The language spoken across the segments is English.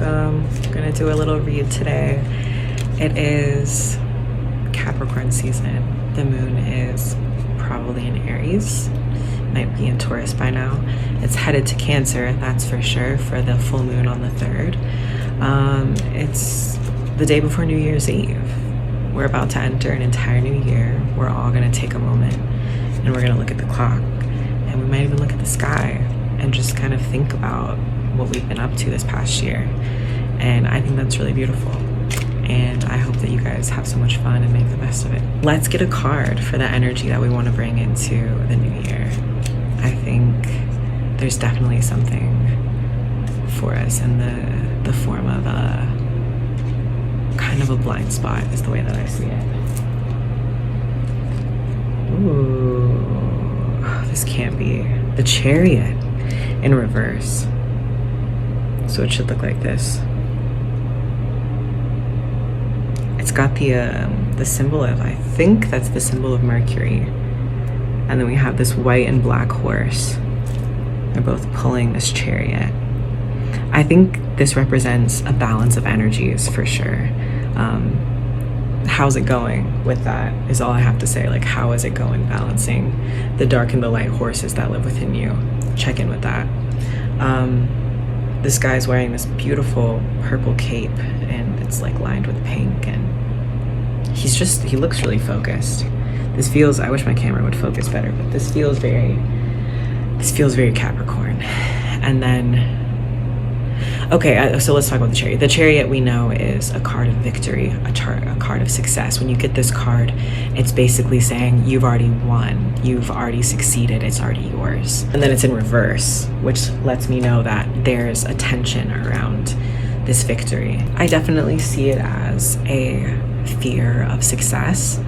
welcome. I'm gonna do a little read today. It is Capricorn season. The moon is probably in Aries, might be in Taurus by now. It's headed to Cancer, that's for sure, for the full moon on the 3rd. It's the day before New Year's Eve. We're about to enter an entire new year. We're all gonna take a moment and we're gonna look at the clock, and we might even look at the sky and just kind of think about what we've been up to this past year. And I think that's really beautiful. And I hope that you guys have so much fun and make the best of it. Let's get a card for the energy that we want to bring into the new year. I think there's definitely something for us in the form of a kind of a blind spot is the way that I see it. Ooh, this can't be. The Chariot in reverse. So it should look like this. It's got the symbol of, I think that's the symbol of Mercury. And then we have this white and black horse. They're both pulling this chariot. I think this represents a balance of energies for sure. How's it going with that is all I have to say. Like, how is it going balancing the dark and the light horses that live within you? Check in with that. This guy's wearing this beautiful purple cape and it's like lined with pink, and he looks really focused. This feels, I wish my camera would focus better, but this feels very Capricorn. And then, okay, so let's talk about the Chariot. The Chariot, we know, is a card of victory, a card of success. When you get this card, it's basically saying you've already won, you've already succeeded, it's already yours. And then it's in reverse, which lets me know that there's a tension around this victory. I definitely see it as a fear of success.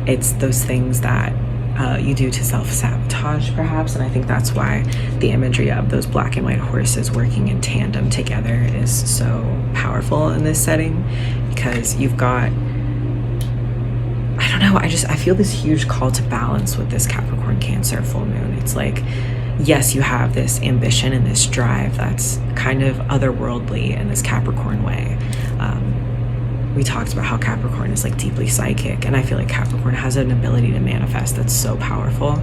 It's those things that you do to self-sabotage perhaps, and I think that's why the imagery of those black and white horses working in tandem together is so powerful in this setting, because you've got, I don't know, I feel this huge call to balance with this Capricorn Cancer full moon. It's like, yes, you have this ambition and this drive that's kind of otherworldly in this Capricorn way. We talked about how Capricorn is like deeply psychic, and I feel like Capricorn has an ability to manifest that's so powerful.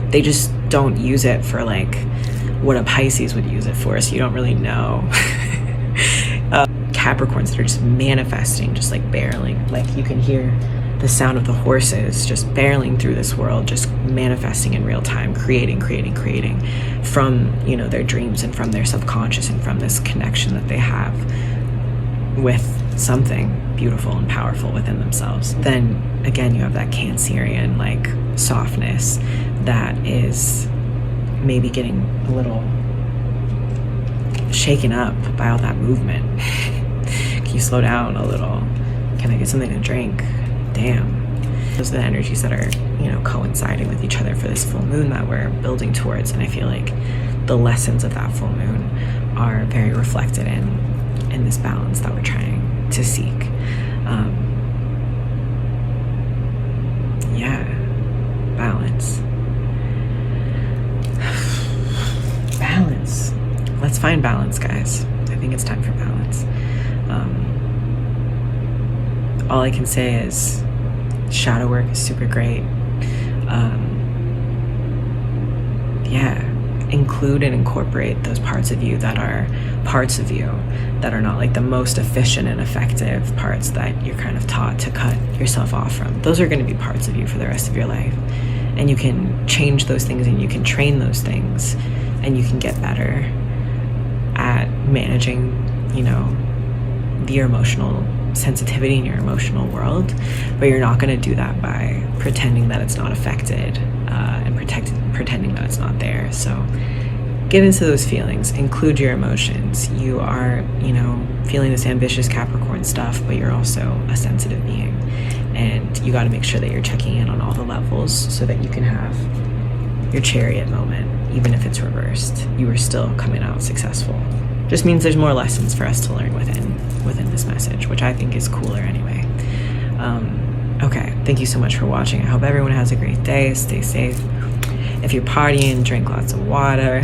They just don't use it for like what a Pisces would use it for, so you don't really know. Capricorns that are just manifesting, just like barreling, like you can hear the sound of the horses just barreling through this world, just manifesting in real time, creating from, you know, their dreams and from their subconscious and from this connection that they have with something beautiful and powerful within themselves. Then again, you have that Cancerian like softness that is maybe getting a little shaken up by all that movement. Can you slow down a little? Can I get something to drink? Damn. Those are the energies that are, you know, coinciding with each other for this full moon that we're building towards, and I feel like the lessons of that full moon are very reflected in this balance that we're trying to seek. Yeah, balance. Balance. Let's find balance, guys. I think it's time for balance. All I can say is shadow work is super great. Yeah, include and incorporate those parts of you that are parts of you that are not like the most efficient and effective parts that you're kind of taught to cut yourself off from. Those are going to be parts of you for the rest of your life, and you can change those things and you can train those things, and you can get better at managing, you know, your emotional sensitivity in your emotional world. But you're not going to do that by pretending that it's not affected and pretending that it's not there. So get into those feelings, include your emotions. You are, you know, feeling this ambitious Capricorn stuff, but you're also a sensitive being, and you got to make sure that you're checking in on all the levels so that you can have your Chariot moment. Even if it's reversed, you are still coming out successful. Just means there's more lessons for us to learn within this message, which I think is cooler anyway. Okay, thank you so much for watching. I hope everyone has a great day. Stay safe. If you're partying, drink lots of water.